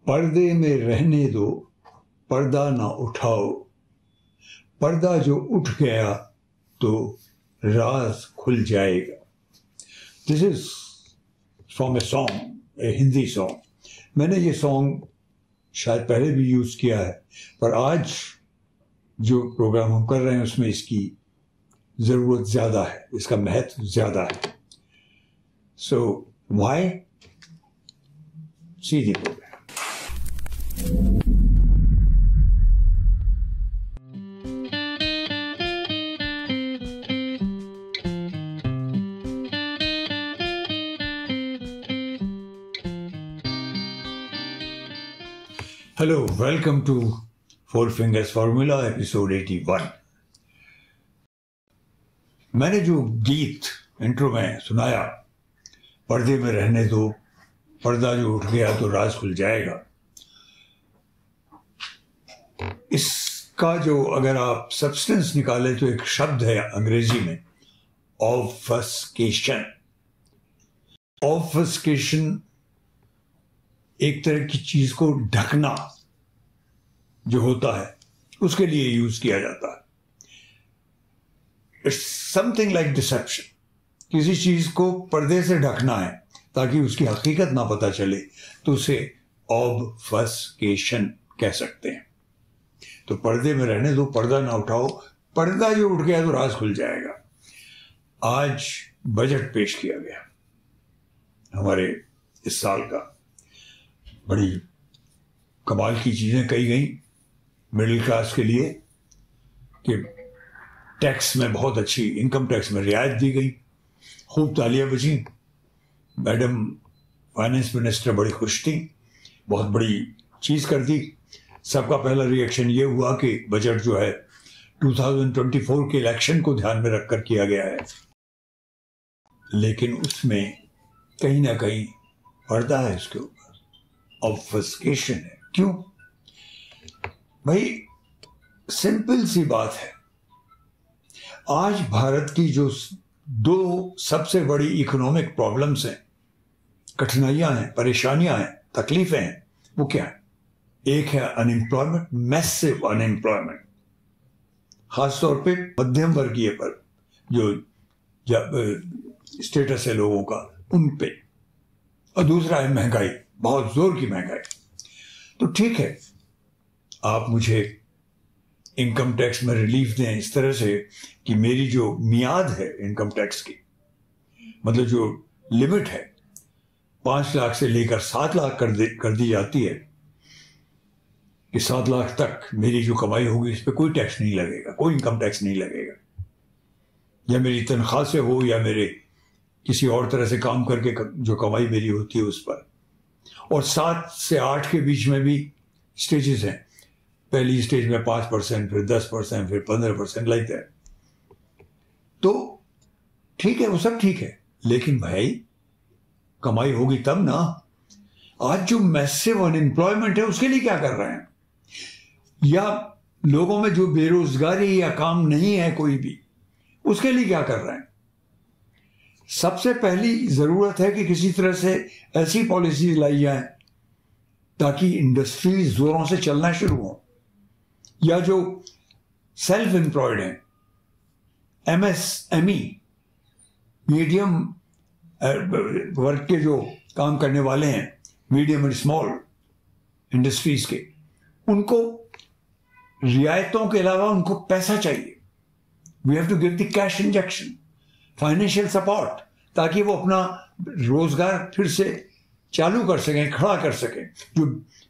पर्दे में रहने दो, पर्दा ना उठाओ, पर्दा जो उठ गया तो राज खुल जाएगा। This is from a song, A Hindi song. मैंने ये सॉन्ग शायद पहले भी यूज किया है, पर आज जो प्रोग्राम हम कर रहे हैं उसमें इसकी जरूरत ज्यादा है, इसका महत्व ज्यादा है। So why? सीधी program. Hello, welcome to four fingers formula episode 81। मैंने जो गीत इंट्रो में सुनाया, पर्दे में रहने दो, पर्दा जो उठ गया तो राज खुल जाएगा, इसका जो अगर आप सब्सटेंस निकाले तो एक शब्द है अंग्रेजी में, ऑब्फस्केशन। ऑब्फस्केशन एक तरह की चीज को ढकना जो होता है उसके लिए यूज किया जाता है। It's something like deception. किसी चीज को पर्दे से ढकना है ताकि उसकी हकीकत ना पता चले, तो उसे ऑब्फस्केशन कह सकते हैं। तो पर्दे में रहने दो, पर्दा ना उठाओ, पर्दा जो उठ गया तो राज खुल जाएगा। आज बजट पेश किया गया हमारे इस साल का। बड़ी कमाल की चीजें कही गई मिडिल क्लास के लिए कि टैक्स में बहुत अच्छी, इनकम टैक्स में रियायत दी गई, खूब तालियां बजी। मैडम फाइनेंस मिनिस्टर बड़ी खुश थी, बहुत बड़ी चीज कर दी। सबका पहला रिएक्शन ये हुआ कि बजट जो है 2024 के इलेक्शन को ध्यान में रखकर किया गया है, लेकिन उसमें कहीं ना कहीं पर्दा है, इसके ऊपर ऑब्फस्केशन है। क्यों भाई? सिंपल सी बात है, आज भारत की जो दो सबसे बड़ी इकोनॉमिक प्रॉब्लम्स हैं, कठिनाइयां हैं, परेशानियां हैं, तकलीफें हैं, वो क्या है? एक है अनएम्प्लॉयमेंट, मैसिव अनएम्प्लॉयमेंट, खासतौर पे मध्यम वर्गीय पर जो स्टेटस है लोगों का, उन पे। और दूसरा है महंगाई, बहुत जोर की महंगाई। तो ठीक है, आप मुझे इनकम टैक्स में रिलीफ दें इस तरह से कि मेरी जो मियाद है इनकम टैक्स की, मतलब जो लिमिट है 5 लाख से लेकर 7 लाख कर दी जाती है, कि 7 लाख तक मेरी जो कमाई होगी इस पर कोई टैक्स नहीं लगेगा, कोई इनकम टैक्स नहीं लगेगा। या मेरी तनख्वाह से हो या मेरे किसी और तरह से काम करके जो कमाई मेरी होती है उस पर। और 7 से 8 के बीच में भी स्टेजेस हैं। पहली स्टेज में 5%, फिर 10%, फिर 15%, लाइक दैट। तो ठीक है, वो सब ठीक है, लेकिन भाई कमाई होगी तब ना। आज जो मैसिव अनएम्प्लॉयमेंट है उसके लिए क्या कर रहे हैं? या लोगों में जो बेरोजगारी या काम नहीं है कोई भी, उसके लिए क्या कर रहे हैं? सबसे पहली जरूरत है कि किसी तरह से ऐसी पॉलिसीज लाई जाए ताकि इंडस्ट्री जोरों से चलना शुरू हो, या जो सेल्फ एम्प्लॉयड हैं, MSME, मीडियम वर्ग के जो काम करने वाले हैं, मीडियम एंड स्मॉल इंडस्ट्रीज के, उनको रियायतों के अलावा उनको पैसा चाहिए। We have to give the cash injection, financial support, ताकि वो अपना रोजगार फिर से चालू कर सकें, खड़ा कर सकें, जो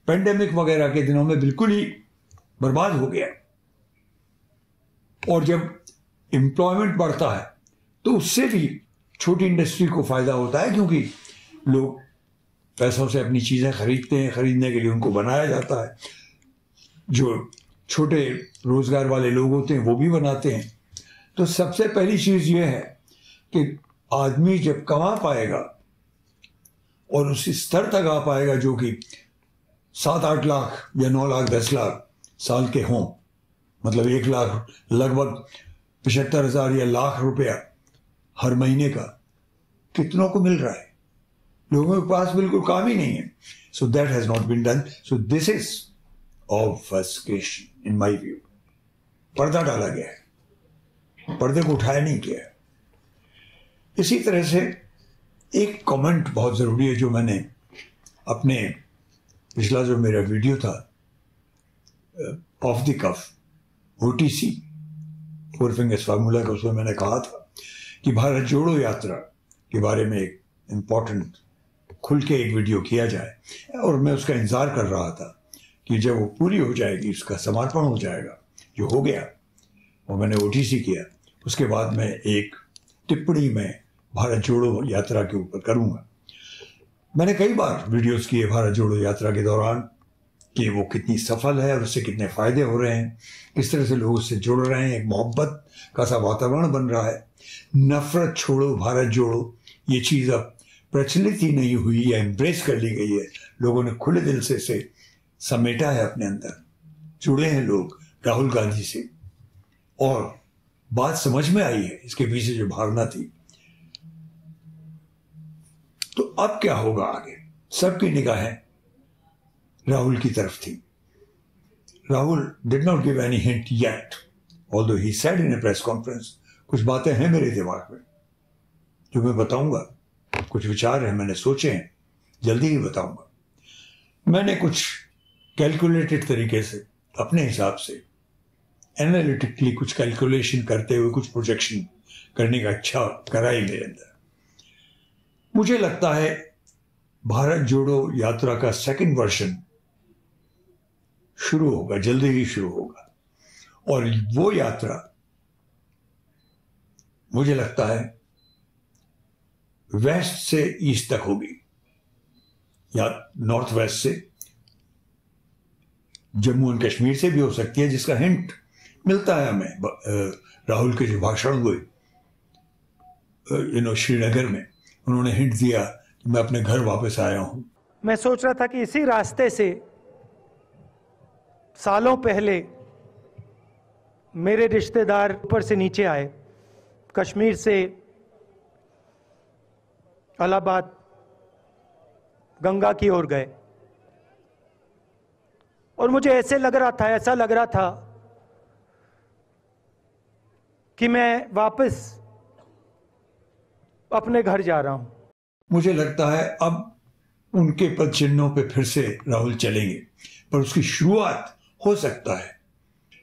पेंडेमिक वगैरह के दिनों में बिल्कुल ही बर्बाद हो गया। और जब एम्प्लॉयमेंट बढ़ता है तो उससे भी छोटी इंडस्ट्री को फायदा होता है, क्योंकि लोग पैसों से अपनी चीजें खरीदते हैं, खरीदने के लिए उनको बनाया जाता है। जो छोटे रोजगार वाले लोग होते हैं वो भी बनाते हैं। तो सबसे पहली चीज ये है कि आदमी जब कमा पाएगा और उस स्तर तक आ पाएगा जो कि 7-8 लाख या 9 लाख 10 लाख साल के हों, मतलब 1 लाख लगभग 75,000 या लाख रुपया हर महीने का कितनों को मिल रहा है? लोगों के पास बिल्कुल काम ही नहीं है. So that has not been done. So this is obfuscation in my view. पर्दा डाला गया है, पर्दे को उठाया नहीं गया. इसी तरह से एक कमेंट बहुत ज़रूरी है जो मैंने अपने पिछला जो मेरा वीडियो था off the cuff OTC four fingers formula का, उसमें मैंने कहा था कि भारत जोड़ो यात्रा के बारे में एक इम्पॉर्टेंट खुल के एक वीडियो किया जाए. और मैं उसका इंतज़ार कर रहा था कि जब वो पूरी हो जाएगी, उसका समर्पण हो जाएगा, जो हो गया और मैंने OTC किया. उसके बाद मैं एक टिप्पणी में भारत जोड़ो यात्रा के ऊपर करूँगा. मैंने कई बार वीडियोस किए भारत जोड़ो यात्रा के दौरान कि वो कितनी सफल है और उससे कितने फ़ायदे हो रहे हैं, किस तरह से लोग उससे जुड़ रहे हैं, एक मोहब्बत का सा वातावरण बन रहा है. नफ़रत छोड़ो भारत जोड़ो, ये चीज़ अब प्रचलित ही नहीं हुई या एम्ब्रेस कर ली गई है. लोगों ने खुले दिल से इसे समेटा है अपने अंदर, जुड़े हैं लोग राहुल गांधी से, और बात समझ में आई है इसके पीछे जो भावना थी. तो अब क्या होगा आगे? सबकी निगाहें राहुल की तरफ थी. Rahul did not give any hint yet, although he said in A press conference. कुछ बातें हैं मेरे दिमाग में जो मैं बताऊंगा, कुछ विचार हैं मैंने सोचे हैं, जल्दी ही बताऊंगा. मैंने कुछ कैलकुलेटेड तरीके से अपने हिसाब से एनालिटिकली कुछ कैलकुलेशन करते हुए कुछ प्रोजेक्शन करने का इच्छा कराई मेरे अंदर. मुझे लगता है भारत जोड़ो यात्रा का सेकंड वर्जन शुरू होगा, जल्दी ही शुरू होगा. और वो यात्रा मुझे लगता है वेस्ट से ईस्ट तक होगी या नॉर्थ वेस्ट से, जम्मू एंड कश्मीर से भी हो सकती है, जिसका हिंट मिलता है हमें राहुल के जो भाषण हुए श्रीनगर में. उन्होंने हिंट दिया कि मैं अपने घर वापस आया हूं. मैं सोच रहा था कि इसी रास्ते से सालों पहले मेरे रिश्तेदार ऊपर से नीचे आए, कश्मीर से इलाहाबाद गंगा की ओर गए, और मुझे ऐसा लग रहा था कि मैं वापस अपने घर जा रहा हूं. मुझे लगता है अब उनके पद चिन्हों पे फिर से राहुल चलेंगे, पर उसकी शुरुआत हो सकता है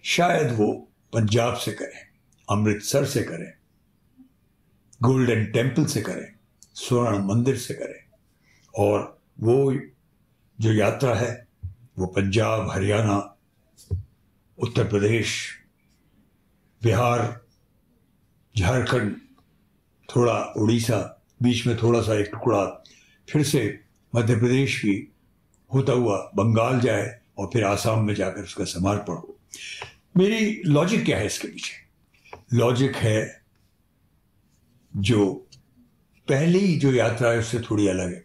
शायद वो पंजाब से करें, अमृतसर से करें, गोल्डन टेम्पल से करें, स्वर्ण मंदिर से करें. और वो जो यात्रा है वो पंजाब, हरियाणा, उत्तर प्रदेश, बिहार, झारखंड, थोड़ा उड़ीसा, बीच में थोड़ा सा एक टुकड़ा फिर से मध्य प्रदेश भी होता हुआ बंगाल जाए और फिर आसाम में जाकर उसका समर्पण हो. मेरी लॉजिक क्या है इसके पीछे? लॉजिक है जो पहली जो यात्रा है उससे थोड़ी अलग है.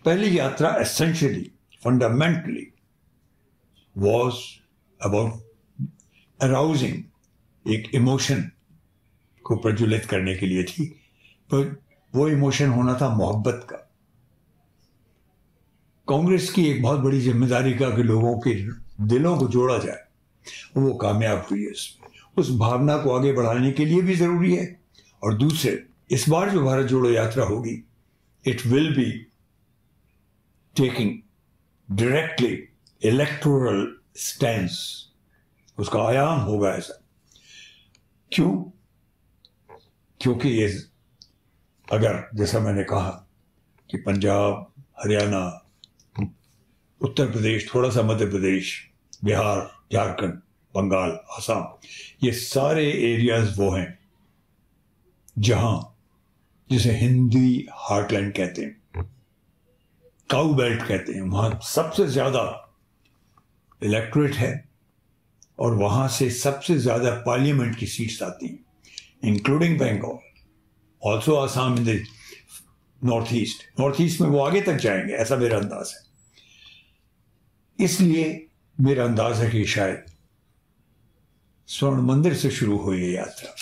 पहली यात्रा essentially, fundamentally was about arousing एक इमोशन को प्रज्वलित करने के लिए थी, पर वो इमोशन होना था मोहब्बत का. कांग्रेस की एक बहुत बड़ी जिम्मेदारी का कि लोगों के दिलों को जोड़ा जाए, वो कामयाब हुई है इसमें. उस भावना को आगे बढ़ाने के लिए भी जरूरी है. और दूसरे, इस बार जो भारत जोड़ो यात्रा होगी, it will be taking directly electoral stand, उसका आयाम होगा ऐसा. क्यों? क्योंकि ये अगर जैसा मैंने कहा कि पंजाब, हरियाणा, उत्तर प्रदेश, थोड़ा सा मध्य प्रदेश, बिहार, झारखंड, बंगाल, आसाम, ये सारे एरियाज वो हैं जहां जिसे हिंदी हार्टलैंड कहते हैं, काउ बेल्ट कहते हैं, वहां सबसे ज्यादा इलेक्टोरेट है और वहां से सबसे ज्यादा पार्लियामेंट की सीट्स आती हैं, including Bengal, also Assam in the north east. North east में वो आगे तक जाएंगे, ऐसा मेरा अंदाज है. इसलिए मेरा अंदाज है कि शायद स्वर्ण मंदिर से शुरू हुई ये यात्रा,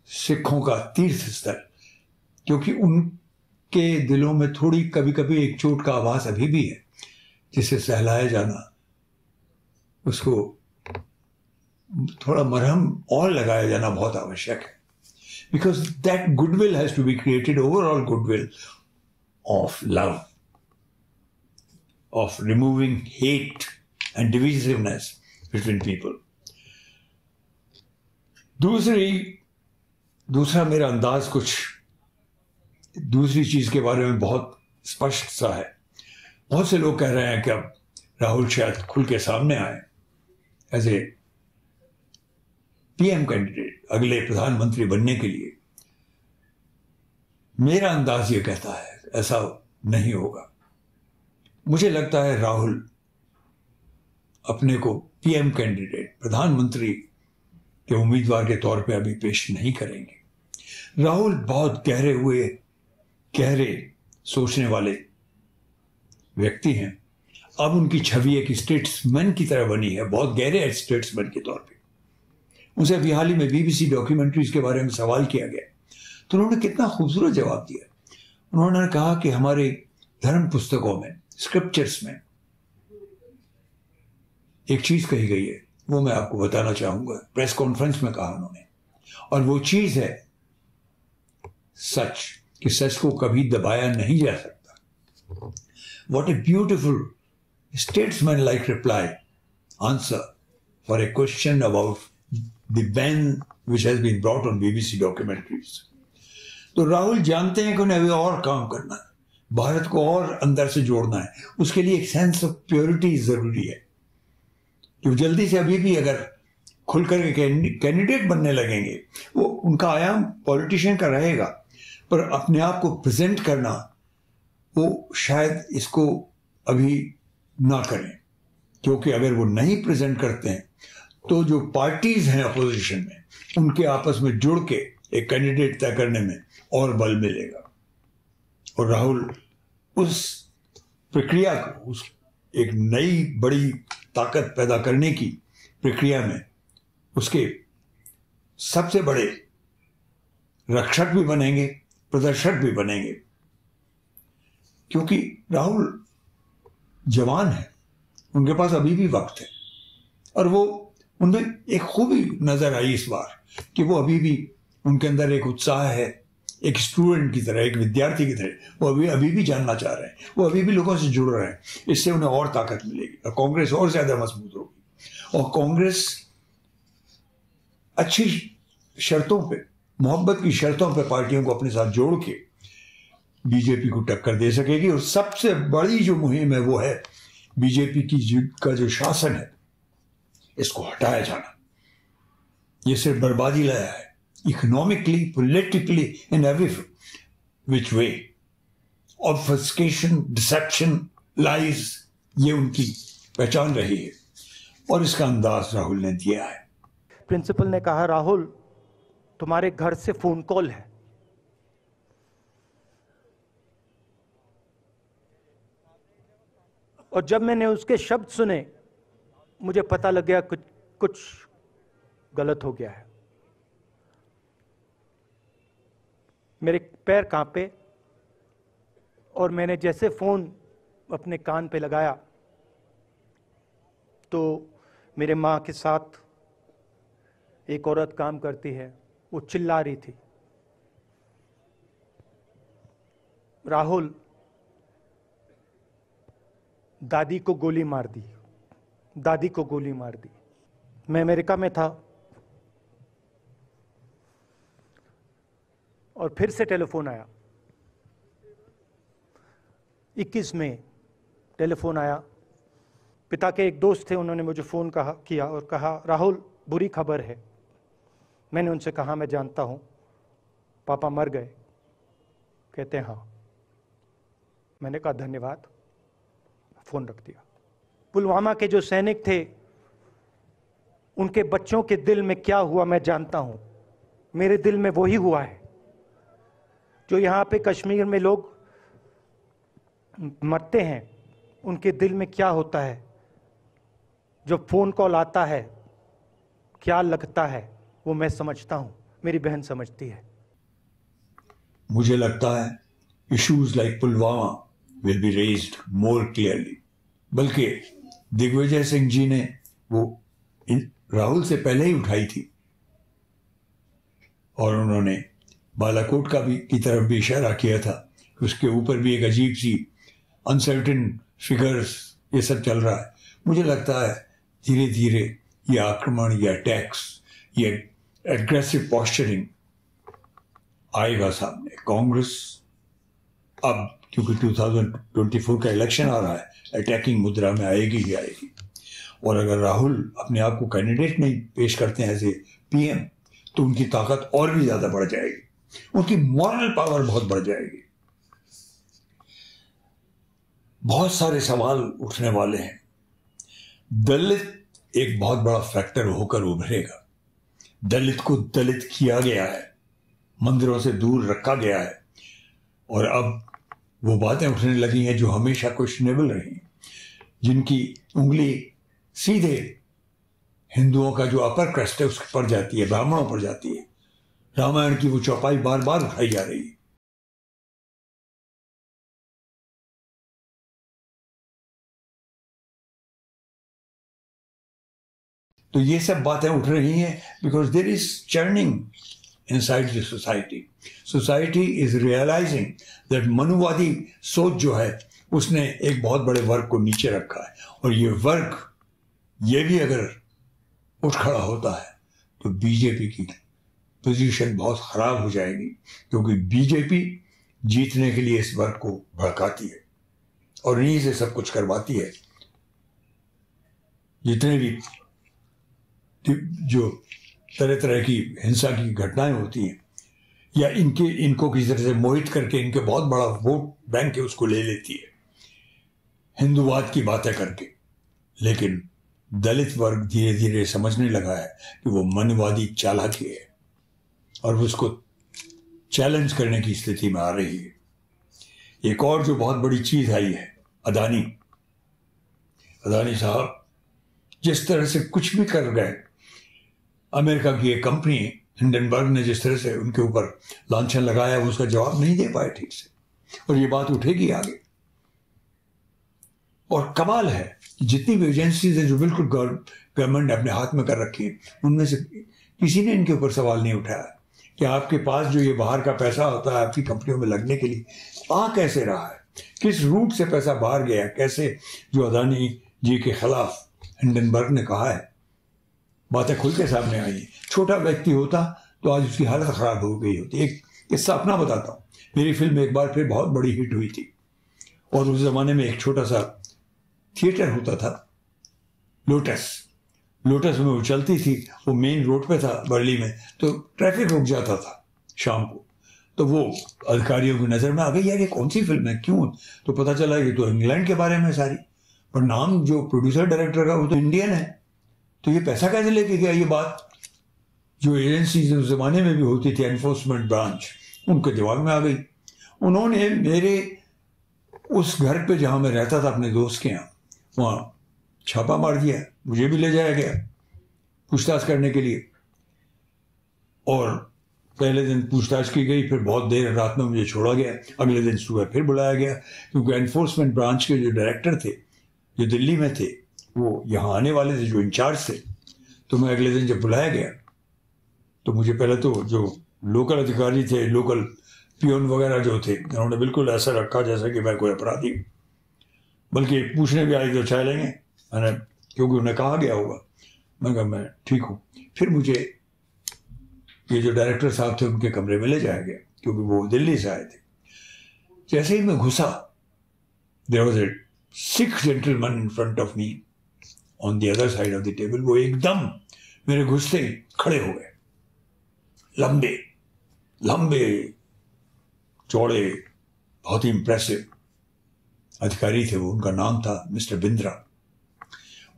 सिखों का तीर्थ स्थल, क्योंकि के दिलों में थोड़ी कभी कभी एक चोट का आभास अभी भी है, जिसे सहलाया जाना, उसको थोड़ा मरहम और लगाया जाना बहुत आवश्यक है. Because that goodwill has to be created, overall goodwill of love, of removing hate and divisiveness between people. दूसरा मेरा अंदाज कुछ दूसरी चीज के बारे में बहुत स्पष्ट सा है. बहुत से लोग कह रहे हैं कि अब राहुल शायद खुल के सामने आए एज ए पीएम कैंडिडेट, अगले प्रधानमंत्री बनने के लिए. मेरा अंदाज ये कहता है ऐसा नहीं होगा. मुझे लगता है राहुल अपने को पीएम कैंडिडेट, प्रधानमंत्री के उम्मीदवार के तौर पे अभी पेश नहीं करेंगे. राहुल बहुत गहरे सोचने वाले व्यक्ति हैं. अब उनकी छवि एक स्टेट्समैन की तरह बनी है, बहुत गहरे स्टेट्समैन के तौर पे. उनसे अभी हाल ही में बीबीसी डॉक्यूमेंट्रीज के बारे में सवाल किया गया, तो उन्होंने कितना खूबसूरत जवाब दिया. उन्होंने कहा कि हमारे धर्म पुस्तकों में, स्क्रिप्चर्स में एक चीज कही गई है, वो मैं आपको बताना चाहूंगा. प्रेस कॉन्फ्रेंस में कहा उन्होंने, और वो चीज है सच, कि सच को कभी दबाया नहीं जा सकता. What a beautiful statesman-like reply, answer for a question about the ban which has been brought on BBC documentaries. तो राहुल जानते हैं कि उन्हें अभी और काम करना है, भारत को और अंदर से जोड़ना है. उसके लिए एक सेंस ऑफ प्योरिटी जरूरी है. कि जल्दी से अभी भी अगर खुलकर के कैंडिडेट बनने लगेंगे, वो उनका आयाम पॉलिटिशियन का रहेगा, पर अपने आप को प्रेजेंट करना वो शायद इसको अभी ना करें. क्योंकि अगर वो नहीं प्रेजेंट करते हैं तो जो पार्टीज हैं अपोजिशन में, उनके आपस में जुड़ के एक कैंडिडेट तय करने में और बल मिलेगा. और राहुल उस प्रक्रिया को, उस एक नई बड़ी ताकत पैदा करने की प्रक्रिया में उसके सबसे बड़े रक्षक भी बनेंगे, प्रदर्शक भी बनेंगे. क्योंकि राहुल जवान है, उनके पास अभी भी वक्त है. और वो उनमें एक खूबी नजर आई इस बार कि वो अभी भी, उनके अंदर एक उत्साह है, एक स्टूडेंट की तरह, एक विद्यार्थी की तरह. वो अभी भी जानना चाह रहे हैं, वो अभी भी लोगों से जुड़ रहे हैं. इससे उन्हें और ताकत मिलेगी और कांग्रेस और ज्यादा मजबूत होगी. और कांग्रेस अच्छी शर्तों पे, मोहब्बत की शर्तों पे पार्टियों को अपने साथ जोड़ के बीजेपी को टक्कर दे सकेगी. और सबसे बड़ी जो मुहिम है वो है बीजेपी का जो शासन है, इसको हटाया जाना. ये सिर्फ बर्बादी लाया है, economically, politically, in every which way. Obfuscation, deception, lies, ये उनकी पहचान रही है और इसका अंदाज राहुल ने दिया है. प्रिंसिपल ने कहा, राहुल तुम्हारे घर से फोन कॉल है. और जब मैंने उसके शब्द सुने, मुझे पता लग गया कुछ गलत हो गया है. मेरे पैर कांपे और मैंने जैसे फोन अपने कान पे लगाया तो मेरे माँ के साथ एक औरत काम करती है, वो चिल्ला रही थी, राहुल दादी को गोली मार दी, दादी को गोली मार दी. मैं अमेरिका में था और फिर से टेलीफोन आया. 21 में टेलीफोन आया. पिता के एक दोस्त थे, उन्होंने मुझे फ़ोन किया और कहा, राहुल बुरी खबर है. मैंने उनसे कहा, मैं जानता हूँ, पापा मर गए. कहते हैं हाँ. मैंने कहा धन्यवाद, फ़ोन रख दिया. पुलवामा के जो सैनिक थे, उनके बच्चों के दिल में क्या हुआ मैं जानता हूँ. मेरे दिल में वही हुआ है जो यहाँ पे कश्मीर में लोग मरते हैं, उनके दिल में क्या होता है. जब फ़ोन कॉल आता है क्या लगता है वो मैं समझता हूँ, मेरी बहन समझती है. मुझे लगता है issues like Pulwama will be raised more clearly. बल्कि दिग्विजय सिंह जी ने वो राहुल से पहले ही उठाई थी और उन्होंने बालाकोट की तरफ भी इशारा किया था कि उसके ऊपर भी एक अजीब सी अनसर्टेन फिगर्स ये सब चल रहा है। मुझे लगता है धीरे धीरे ये आक्रमण, ये अटैक्स, ये एग्रेसिव पॉस्चरिंग आएगा सामने। कांग्रेस अब क्योंकि 2024 का इलेक्शन आ रहा है, अटैकिंग मुद्रा में आएगी ही आएगी। और अगर राहुल अपने आप को कैंडिडेट नहीं पेश करते हैं एज ए पीएम तो उनकी ताकत और भी ज्यादा बढ़ जाएगी, उनकी मॉरल पावर बहुत बढ़ जाएगी। बहुत सारे सवाल उठने वाले हैं। दलित एक बहुत बड़ा फैक्टर होकर उभरेगा। दलित को दलित किया गया है, मंदिरों से दूर रखा गया है और अब वो बातें उठने लगी हैं जो हमेशा क्वेश्चनेबल रही, जिनकी उंगली सीधे हिंदुओं का जो अपर क्रस्ट है उस पर जाती है, ब्राह्मणों पर जाती है। रामायण की वो चौपाई बार बार उठाई जा रही है। तो ये सब बातें उठ रही हैं because there is churning inside the society. Society is realising that मनुवादी सोच जो है उसने एक बहुत बड़े वर्ग को नीचे रखा है और ये वर्ग ये भी अगर उठ खड़ा होता है तो बीजेपी की पोजीशन बहुत खराब हो जाएगी, क्योंकि बीजेपी जीतने के लिए इस वर्ग को भड़काती है और इन्हीं से सब कुछ करवाती है। जितने भी जो तरह तरह की हिंसा की घटनाएं होती हैं या इनको किसी तरह से मोहित करके इनके बहुत बड़ा वोट बैंक है उसको ले लेती है हिंदूवाद की बातें करके। लेकिन दलित वर्ग धीरे धीरे समझने लगा है कि वो मनवादी चालाकी है और उसको चैलेंज करने की स्थिति में आ रही है। एक और जो बहुत बड़ी चीज आई है, अदानी साहब जिस तरह से कुछ भी कर गए, अमेरिका की एक कंपनी हिंडनबर्ग ने जिस तरह से उनके ऊपर लांछन लगाया वो उसका जवाब नहीं दे पाए ठीक से, और ये बात उठेगी आगे। और कमाल है जितनी भी एजेंसीज हैं जो बिल्कुल गवर्नमेंट ने अपने हाथ में कर रखी है, उनमें से किसी ने इनके ऊपर सवाल नहीं उठाया कि आपके पास जो ये बाहर का पैसा होता है आपकी कंपनियों में लगने के लिए आ कैसे रहा है, किस रूट से पैसा बाहर गया, कैसे जो अदानी जी के खिलाफ हिंडनबर्ग ने कहा है, बातें खुल के सामने आई। छोटा व्यक्ति होता तो आज उसकी हालत खराब हो गई होती। एक किस्सा अपना बताता हूँ। मेरी फिल्म एक बार फिर बहुत बड़ी हिट हुई थी और उस जमाने में एक छोटा सा थिएटर होता था, लोटस में वो चलती थी, वो मेन रोड पे था बर्ली में, तो ट्रैफिक रुक जाता था शाम को। तो वो अधिकारियों की नजर में आ गई, यार ये कौन सी फिल्म है, क्यों? तो पता चला कि तो इंग्लैंड के बारे में सारी, पर नाम जो प्रोड्यूसर डायरेक्टर का वो तो इंडियन है, तो ये पैसा कैसे लेके गया? ये बात जो एजेंसी उस जमाने में भी होती थी, एनफोर्समेंट ब्रांच, उनके दिमाग में आ गई। उन्होंने मेरे उस घर पे जहां मैं रहता था अपने दोस्त के यहाँ, वहां छापा मार दिया, मुझे भी ले जाया गया पूछताछ करने के लिए। और पहले दिन पूछताछ की गई, फिर बहुत देर रात में मुझे छोड़ा गया, अगले दिन सुबह फिर बुलाया गया, क्योंकि एनफोर्समेंट ब्रांच के जो डायरेक्टर थे जो दिल्ली में थे वो यहाँ आने वाले थे, जो इंचार्ज थे। तो मैं अगले दिन जब बुलाया गया तो मुझे पहले तो जो लोकल अधिकारी थे, लोकल पियोन वगैरह जो थे, उन्होंने बिल्कुल ऐसा रखा जैसा कि मैं कोई अपराधी, बल्कि पूछने भी आए तो चाय लेंगे, मैंने क्योंकि उन्हें कहा गया होगा। मैं कहा मैं ठीक हूँ। फिर मुझे ये जो डायरेक्टर साहब थे उनके कमरे में ले जाया गया, क्योंकि वो दिल्ली से आए थे। जैसे ही मैं घुसा, there was a Sikh gentleman in front of me on the other side of the table. वो एकदम मेरे घुसते ही खड़े हो गए, लंबे चौड़े, बहुत ही इंप्रेसिव अधिकारी थे वो। उनका नाम था मिस्टर बिंद्रा।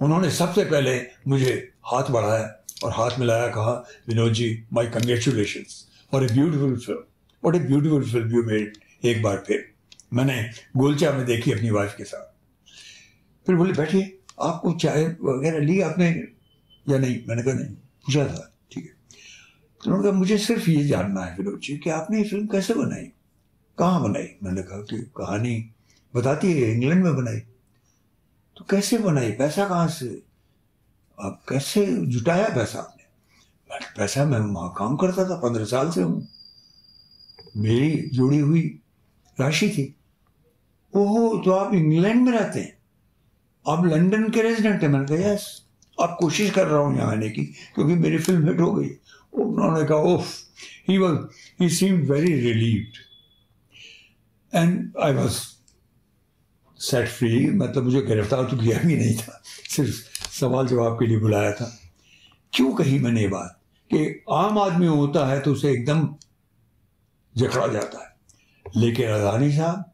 उन्होंने सबसे पहले मुझे हाथ बढ़ाया और हाथ मिलाया, कहा Vinod ji my congratulations for a beautiful film, what a beautiful film you made. एक बार फिर मैंने गोलचा में देखी अपनी वाइफ के साथ। फिर बोले बैठिए, आपको चाय वगैरह ली आपने या नहीं? मैंने कहा नहीं, पूछा था, ठीक है। तो उन्होंने कहा मुझे सिर्फ ये जानना है विनोद जी कि आपने ये फिल्म कैसे बनाई, कहाँ बनाई? मैंने कहा कि कहानी बताती है इंग्लैंड में बनाई। तो कैसे बनाई, पैसा कहाँ से, आप कैसे जुटाया पैसा आपने? पैसा मैं वहाँ काम करता था, 15 साल से हूँ, मेरी जुड़ी हुई राशि थी। ओहो, तो आप इंग्लैंड में रहते हैं, आप लंदन के रेजिडेंट हैं? मैंने कहा यस, आप कोशिश कर रहा हूँ यहाँ आने की क्योंकि मेरी फिल्म हिट हो गई। उन्होंने कहा ओफ, he seemed very relieved and I was set free। मतलब मुझे गिरफ्तार तो किया भी नहीं था, सिर्फ सवाल जवाब के लिए बुलाया था। क्यों कही मैंने ये बात कि आम आदमी होता है तो उसे एकदम जकड़ा जाता है, लेकिन अदानी साहब,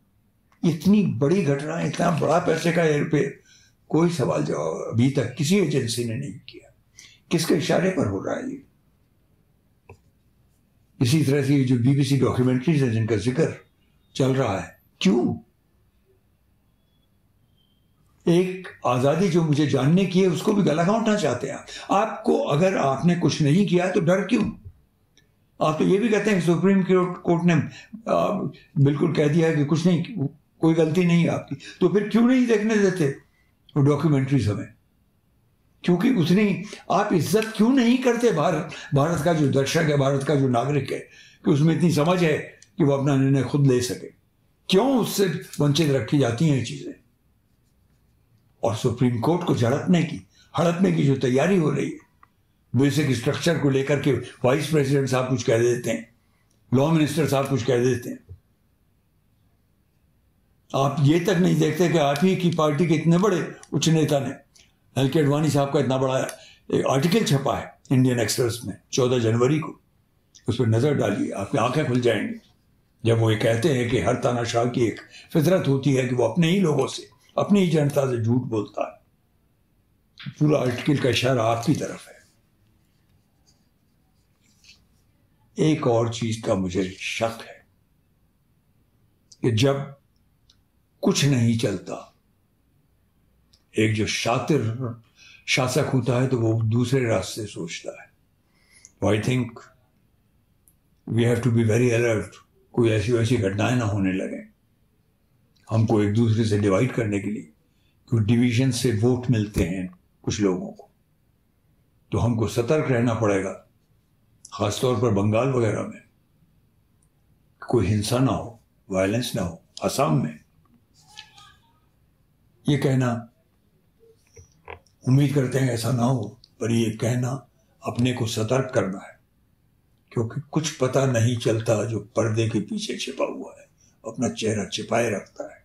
इतनी बड़ी घटना, इतना बड़ा पैसे का एयरफेयर, कोई सवाल जवाब अभी तक किसी एजेंसी ने नहीं किया। किसके इशारे पर हो रहा है ये? इसी तरह से जो बीबीसी डॉक्यूमेंट्रीज है जिनका जिक्र चल रहा है, क्यों? एक आजादी जो मुझे जानने की है उसको भी गला घोंटना चाहते हैं आपको। अगर आपने कुछ नहीं किया तो डर क्यों? आप तो ये भी कहते हैं कि सुप्रीम कोर्ट ने बिल्कुल कह दिया है कि कुछ नहीं, कोई गलती नहीं है आपकी, तो फिर क्यों नहीं देखने देते वो डॉक्यूमेंट्रीज हमें? क्योंकि उतनी आप इज्जत क्यों नहीं करते भारत का जो दर्शक है, भारत का जो नागरिक है, कि उसमें इतनी समझ है कि वो अपना निर्णय खुद ले सके? क्यों उससे वंचित रखी जाती हैं ये चीजें? और सुप्रीम कोर्ट को हड़पने की जो तैयारी हो रही है, बेसिक स्ट्रक्चर को लेकर के वाइस प्रेसिडेंट साहब कुछ कह देते हैं, लॉ मिनिस्टर साहब कुछ कह देते हैं। आप ये तक नहीं देखते कि आप ही की पार्टी के इतने बड़े उच्च नेता ने, एल.के. अडवाणी साहब का इतना बड़ा एक आर्टिकल छपा है इंडियन एक्सप्रेस में 14 जनवरी को, उस पर नजर डालिए, आपकी आंखें खुल जाएंगी जब वो ये कहते हैं कि हर तानाशाह की एक फितरत होती है कि वो अपने ही लोगों से, अपनी ही जनता से झूठ बोलता है। पूरा आर्टिकल का इशारा आपकी तरफ है। एक और चीज का मुझे शक है कि जब कुछ नहीं चलता, एक जो शातिर शासक होता है तो वो दूसरे रास्ते सोचता है। I think we have to be very alert, कोई ऐसी वैसी घटनाएं ना होने लगे हमको एक दूसरे से डिवाइड करने के लिए, क्योंकि डिवीजन से वोट मिलते हैं कुछ लोगों को, तो हमको सतर्क रहना पड़ेगा, खासतौर पर बंगाल वगैरह में कोई हिंसा ना हो, वायलेंस ना हो। असम में ये कहना, उम्मीद करते हैं ऐसा ना हो, पर ये कहना अपने को सतर्क करना है, क्योंकि कुछ पता नहीं चलता जो पर्दे के पीछे छिपा हुआ है, अपना चेहरा छिपाए रखता है।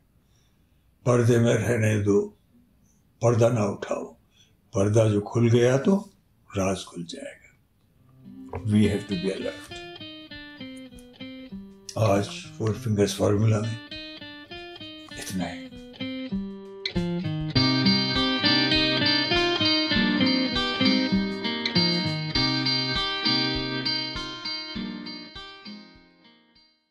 पर्दे में रहने दो, पर्दा ना उठाओ, पर्दा जो खुल गया तो राज खुल जाएगा। We have to be alert. आज फोर फिंगर्स फॉर्मूला में इतना है।